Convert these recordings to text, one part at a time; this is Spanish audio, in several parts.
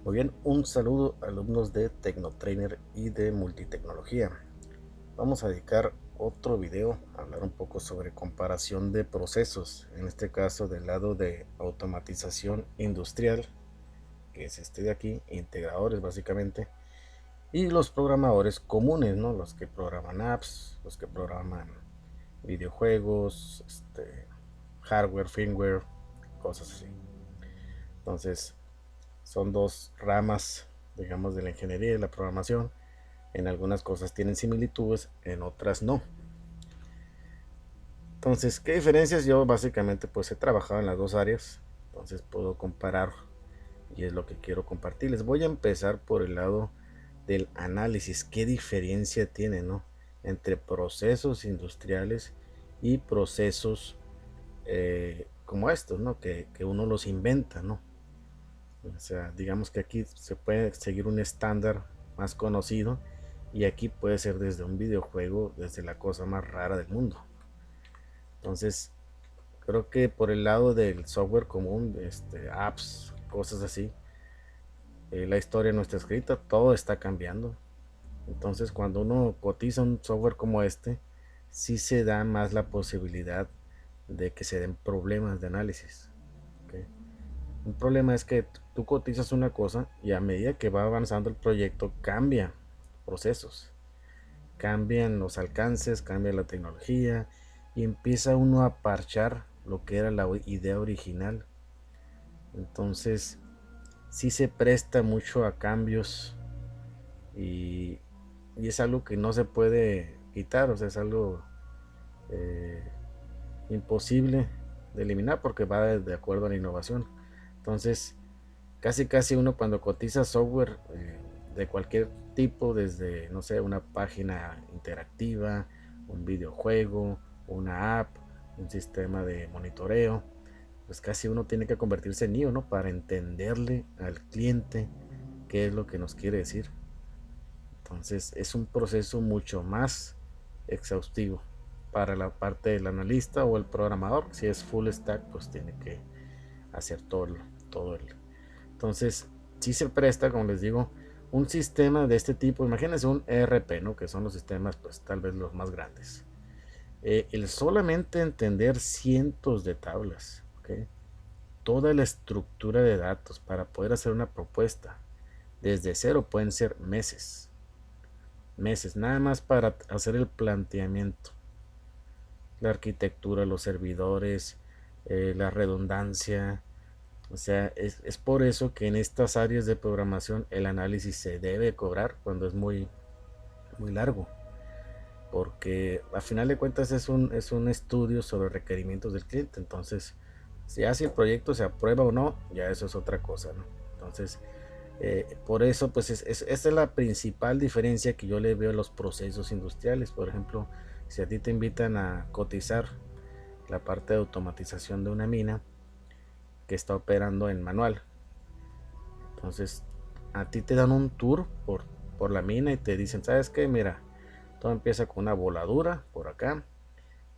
Muy bien, un saludo alumnos de Tecnotrainer y de Multitecnología. Vamos a dedicar otro video a hablar un poco sobre comparación de procesos, en este caso del lado de automatización industrial, que es este de aquí, integradores básicamente, y los programadores comunes, ¿no? Los que programan apps, los que programan videojuegos, hardware, firmware, cosas así. Entonces, son dos ramas, digamos, de la ingeniería y la programación. En algunas cosas tienen similitudes, en otras no. Entonces, ¿qué diferencias? Yo básicamente pues he trabajado en las dos áreas, entonces puedo comparar y es lo que quiero compartir. Les voy a empezar por el lado del análisis. ¿Qué diferencia tiene, no? Entre procesos industriales y procesos como estos, ¿no? Que uno los inventa, ¿no? O sea, digamos que aquí se puede seguir un estándar más conocido y aquí puede ser desde un videojuego, desde la cosa más rara del mundo. Entonces, creo que por el lado del software común, apps, cosas así, la historia no está escrita, todo está cambiando. Entonces, cuando uno cotiza un software como este, sí se da más la posibilidad de que se den problemas de análisis. ¿Okay? Un problema es que tú cotizas una cosa y a medida que va avanzando el proyecto cambian procesos, cambian los alcances, cambia la tecnología y empieza uno a parchar lo que era la idea original. Entonces sí se presta mucho a cambios y, y es algo que no se puede quitar, o sea, es algo eh, imposible de eliminar porque va de acuerdo a la innovación. Entonces, casi uno cuando cotiza software de cualquier tipo, desde, no sé, una página interactiva, un videojuego, una app, un sistema de monitoreo, pues casi uno tiene que convertirse en IO, ¿no? Para entenderle al cliente qué es lo que nos quiere decir. Entonces es un proceso mucho más exhaustivo para la parte del analista o el programador. Si es full stack, pues tiene que hacer todo el. Entonces, si se presta, como les digo, un sistema de este tipo. Imagínense un ERP, ¿no? Que son los sistemas, pues tal vez los más grandes. El solamente entender cientos de tablas, ¿okay? Toda la estructura de datos para poder hacer una propuesta desde cero pueden ser meses, nada más para hacer el planteamiento, la arquitectura, los servidores, la redundancia. O sea, es por eso que en estas áreas de programación el análisis se debe cobrar cuando es muy largo, porque a final de cuentas es un estudio sobre requerimientos del cliente. Entonces, si el proyecto se aprueba o no, ya eso es otra cosa, ¿no? Entonces, por eso, pues esta es la principal diferencia que yo le veo a los procesos industriales. Por ejemplo, si a ti te invitan a cotizar la parte de automatización de una mina que está operando en manual, entonces a ti te dan un tour por la mina y te dicen, ¿sabes qué? Mira, todo empieza con una voladura por acá,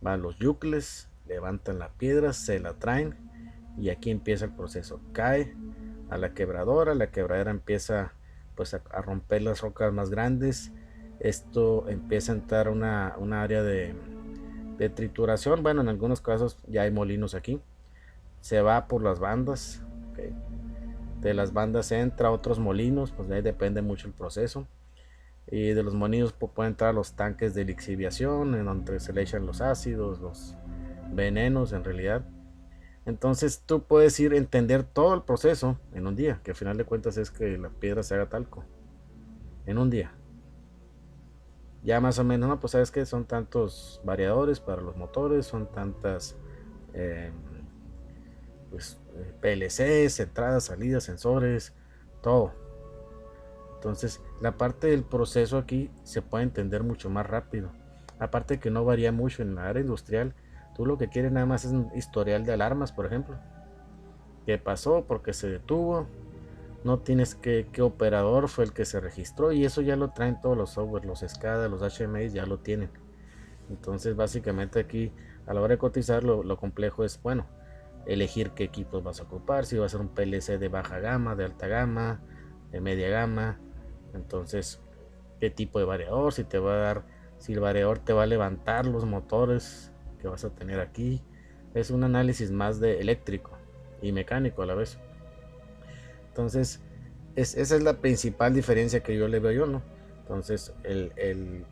van los yucles, levantan la piedra, se la traen y aquí empieza el proceso. Cae a la quebradora empieza pues a romper las rocas más grandes. Esto empieza a entrar una área de trituración. Bueno, en algunos casos ya hay molinos aquí. Se va por las bandas. Okay. De las bandas entra a otros molinos, pues de ahí depende mucho el proceso. Y de los molinos pueden entrar los tanques de lixiviación, en donde se le echan los ácidos, los venenos en realidad. Entonces tú puedes ir a entender todo el proceso en un día, que al final de cuentas es que la piedra se haga talco, en un día. Ya más o menos, no, pues sabes que son tantos variadores para los motores, son tantas eh, pues, PLCs, entradas, salidas, sensores, todo. Entonces la parte del proceso aquí se puede entender mucho más rápido. Aparte que no varía mucho en la área industrial, tú lo que quieres nada más es un historial de alarmas, por ejemplo. ¿Qué pasó? ¿Por qué se detuvo? No tienes qué operador fue el que se registró y eso ya lo traen todos los software, los SCADA, los HMI ya lo tienen. Entonces básicamente aquí a la hora de cotizar lo complejo es, elegir qué equipos vas a ocupar, si va a ser un PLC de baja gama, de alta gama, de media gama. Entonces, qué tipo de variador, si te va a dar, si el variador te va a levantar los motores que vas a tener aquí. Es un análisis más de eléctrico y mecánico a la vez. Entonces, esa es la principal diferencia que yo le veo yo, ¿no? Entonces,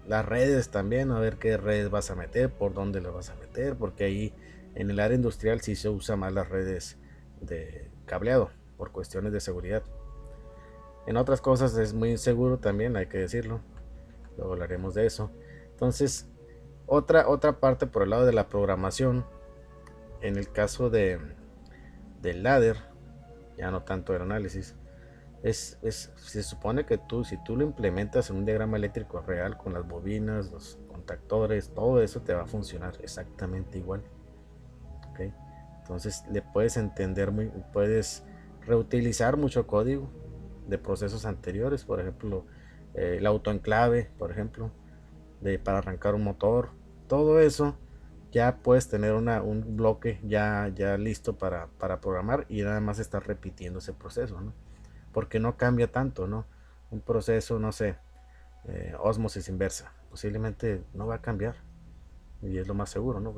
las redes también, a ver qué redes vas a meter, por dónde las vas a meter, porque ahí en el área industrial sí se usa más las redes de cableado por cuestiones de seguridad. En otras cosas es muy inseguro también, hay que decirlo. Luego hablaremos de eso. Entonces, otra parte por el lado de la programación, en el caso del ladder, ya no tanto el análisis, se supone que si tú lo implementas en un diagrama eléctrico real con las bobinas, los contactores, todo eso te va a funcionar exactamente igual. ¿Okay? Entonces le puedes entender puedes reutilizar mucho código de procesos anteriores, por ejemplo, el autoenclave, por ejemplo, para arrancar un motor, todo eso ya puedes tener un bloque ya listo para programar y nada más estar repitiendo ese proceso, ¿no? Porque no cambia tanto, ¿no? Un proceso, no sé, ósmosis inversa, posiblemente no va a cambiar y es lo más seguro, ¿no?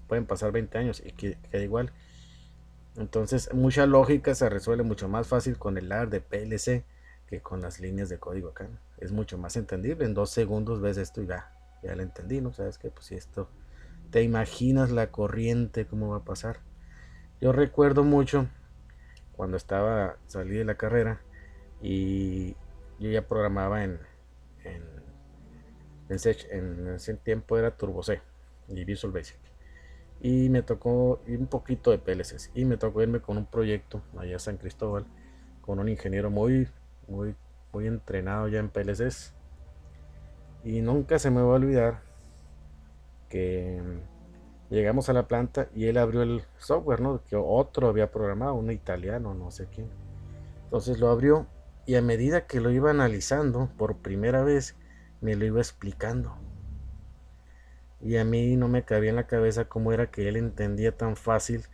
Pueden pasar 20 años y queda igual. Entonces, mucha lógica se resuelve mucho más fácil con el ladder de PLC que con las líneas de código acá, ¿no? Es mucho más entendible. En 2 segundos ves esto y ya lo entendí, ¿no? Sabes que pues si esto, te imaginas la corriente, cómo va a pasar. Yo recuerdo mucho cuando salí de la carrera y yo ya programaba en, en ese tiempo era Turbo C y Visual Basic. Y me tocó un poquito de PLCs y me tocó irme con un proyecto allá a San Cristóbal con un ingeniero muy, muy entrenado ya en PLCs. Y nunca se me va a olvidar que llegamos a la planta y él abrió el software, ¿no? Que otro había programado, un italiano, no sé quién. Entonces lo abrió y a medida que lo iba analizando por primera vez, me lo iba explicando. Y a mí no me cabía en la cabeza cómo era que él entendía tan fácil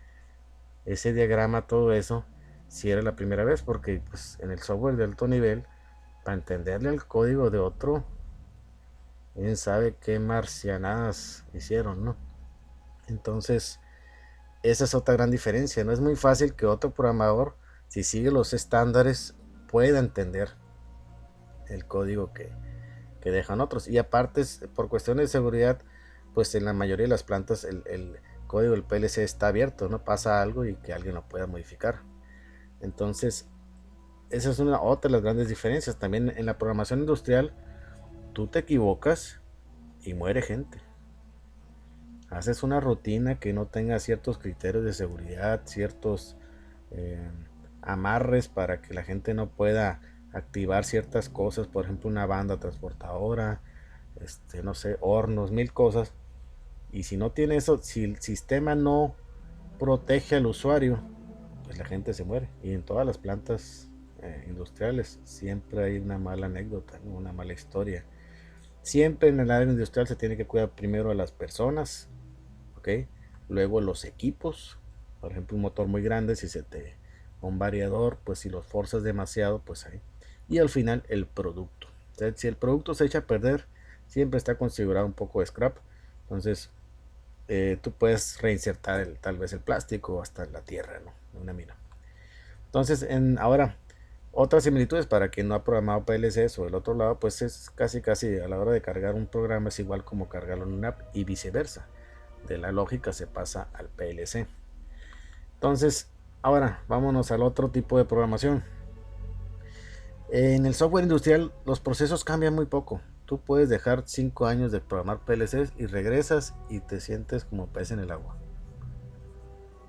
ese diagrama, todo eso, si era la primera vez, porque pues, en el software de alto nivel, para entenderle el código de otro, quién sabe qué marcianadas hicieron, ¿no? Entonces, esa es otra gran diferencia. No es muy fácil que otro programador, si sigue los estándares, pueda entender el código que dejan otros. Y aparte, por cuestiones de seguridad, pues en la mayoría de las plantas el código del PLC está abierto, no pasa algo y que alguien lo pueda modificar. Entonces, esa es otra de las grandes diferencias. También en la programación industrial, tú te equivocas y muere gente. Haces una rutina que no tenga ciertos criterios de seguridad, ciertos eh, amarres para que la gente no pueda activar ciertas cosas, por ejemplo una banda transportadora, no sé, hornos, mil cosas. Y si no tiene eso, si el sistema no protege al usuario, pues la gente se muere. Y en todas las plantas industriales siempre hay una mala anécdota, ¿no? Una mala historia. Siempre en el área industrial se tiene que cuidar primero a las personas, ¿ok? Luego los equipos, por ejemplo un motor muy grande, si se te un variador, pues si los forzas demasiado, pues ahí. Y al final el producto. O sea, si el producto se echa a perder, siempre está configurado un poco de scrap. Entonces tú puedes reinsertar tal vez el plástico hasta la tierra, ¿no? Una mina. Entonces, ahora, otras similitudes para quien no ha programado PLCs o del otro lado, pues es casi a la hora de cargar un programa es igual como cargarlo en una app y viceversa. De la lógica se pasa al PLC. Entonces, ahora vámonos al otro tipo de programación. En el software industrial los procesos cambian muy poco. Tú puedes dejar 5 años de programar PLCs y regresas y te sientes como pez en el agua.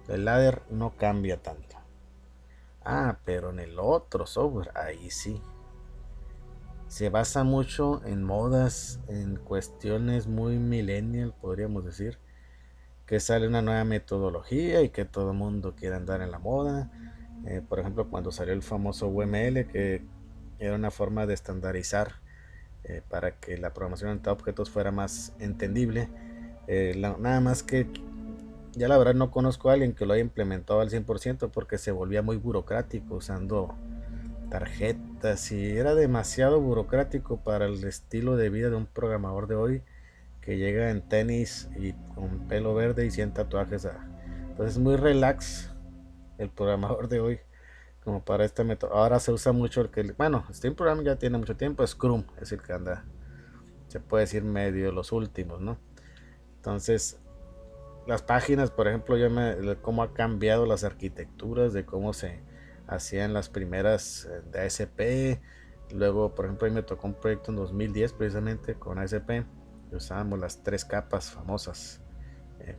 El ladder no cambia tanto. Ah, pero en el otro software, ahí sí. Se basa mucho en modas, en cuestiones muy millennial, podríamos decir. Que sale una nueva metodología y que todo el mundo quiere andar en la moda. Por ejemplo, cuando salió el famoso UML, que era una forma de estandarizar para que la programación ante objetos fuera más entendible. Nada más que ya la verdad no conozco a alguien que lo haya implementado al 100% porque se volvía muy burocrático usando tarjetas, y era demasiado burocrático para el estilo de vida de un programador de hoy que llega en tenis y con pelo verde y 100 tatuajes. Entonces es muy relax el programador de hoy como para este método. Ahora se usa mucho el que, bueno, Steam Program ya tiene mucho tiempo, Scrum es el que anda, se puede decir medio los últimos, ¿no? Entonces, las páginas, por ejemplo, cómo ha cambiado las arquitecturas de cómo se hacían las primeras de ASP. Luego, por ejemplo, ahí me tocó un proyecto en 2010 precisamente con ASP. Usábamos las tres capas famosas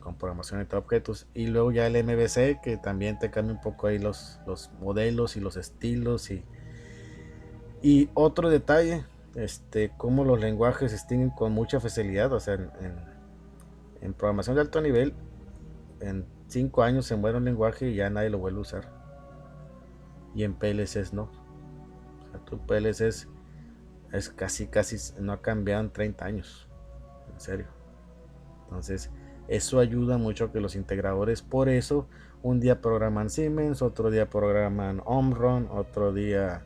con programación de objetos. Y luego ya el MVC, que también te cambia un poco ahí los modelos y los estilos. Y otro detalle, cómo los lenguajes se distinguen con mucha facilidad. O sea, en programación de alto nivel, en 5 años se muere un lenguaje y ya nadie lo vuelve a usar. Y en PLCs no. O sea, tu PLCs es casi no ha cambiado en 30 años. En serio. Entonces, eso ayuda mucho a que los integradores, por eso, un día programan Siemens, otro día programan Omron, otro día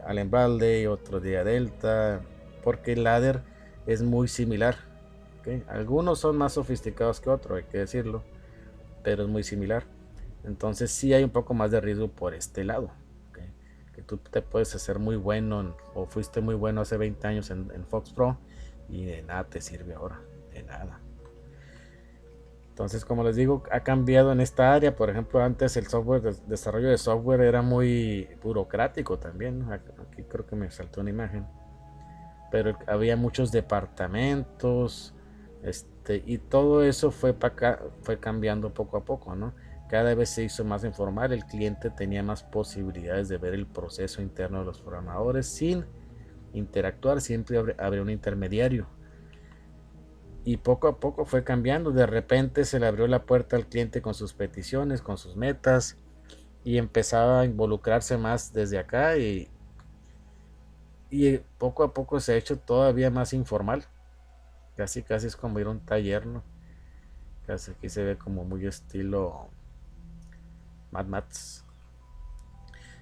Allen Bradley, otro día Delta, porque el ladder es muy similar. ¿Okay? Algunos son más sofisticados que otros, hay que decirlo, pero es muy similar. Entonces sí hay un poco más de riesgo por este lado. ¿Okay? Que tú te puedes hacer muy bueno o fuiste muy bueno hace 20 años en Fox Pro y de nada te sirve ahora, de nada. Entonces, como les digo, ha cambiado en esta área. Por ejemplo, antes el desarrollo de software era muy burocrático también, ¿no? Aquí creo que me saltó una imagen. Pero había muchos departamentos, y todo eso fue cambiando poco a poco, ¿no? Cada vez se hizo más informal, el cliente tenía más posibilidades de ver el proceso interno de los programadores sin interactuar, siempre habría un intermediario. Y poco a poco fue cambiando, de repente se le abrió la puerta al cliente con sus peticiones, con sus metas, y empezaba a involucrarse más desde acá, y poco a poco se ha hecho todavía más informal. Casi casi es como ir a un taller, ¿no? Casi aquí se ve como muy estilo Mad Max.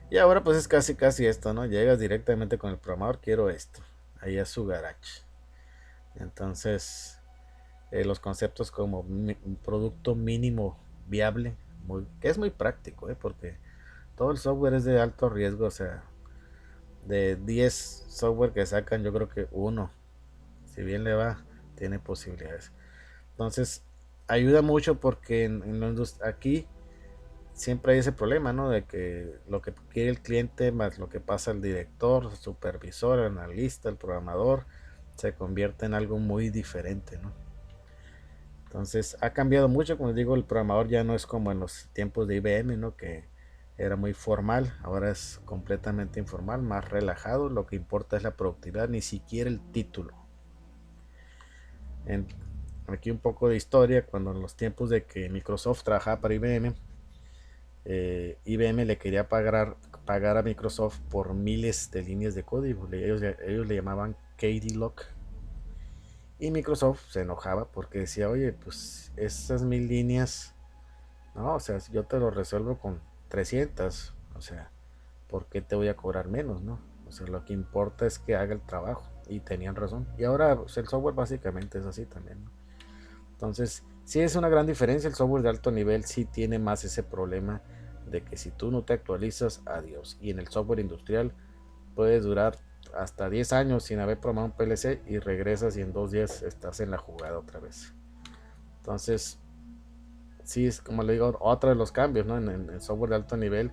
Y ahora pues es casi casi esto, ¿no? Llegas directamente con el programador, quiero esto. Ahí es su garage. Entonces, los conceptos como un producto mínimo viable, que es muy práctico, porque todo el software es de alto riesgo. O sea, de 10 software que sacan, yo creo que uno, si bien le va, tiene posibilidades. Entonces, ayuda mucho porque aquí siempre hay ese problema, ¿no? De que lo que quiere el cliente más lo que pasa el director, el supervisor, el analista, el programador, se convierte en algo muy diferente, ¿no? Entonces ha cambiado mucho, como digo, el programador ya no es como en los tiempos de IBM, ¿no? Que era muy formal, ahora es completamente informal, más relajado, lo que importa es la productividad, ni siquiera el título. En, Aquí un poco de historia, cuando en los tiempos de que Microsoft trabajaba para IBM, IBM le quería pagar a Microsoft por miles de líneas de código. Ellos le llamaban KDLock. Y Microsoft se enojaba porque decía, oye, pues esas 1000 líneas, no, o sea, yo te lo resuelvo con 300. O sea, ¿por qué te voy a cobrar menos, no? O sea, lo que importa es que haga el trabajo. Y tenían razón. Y ahora pues, el software básicamente es así también, ¿no? Entonces, sí es una gran diferencia. El software de alto nivel sí tiene más ese problema de que si tú no te actualizas, adiós. Y en el software industrial puedes durar hasta 10 años sin haber programado un PLC y regresas y en 2 días estás en la jugada otra vez. Entonces, sí es como le digo, otro de los cambios, ¿no? En el software de alto nivel,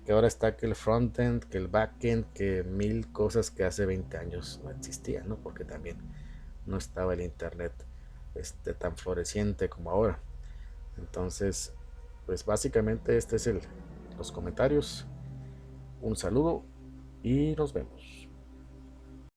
que ahora está que el frontend, que el backend, que mil cosas que hace 20 años no existían, ¿no? Porque también no estaba el internet tan floreciente como ahora. Entonces, pues básicamente este es los comentarios. Un saludo y nos vemos.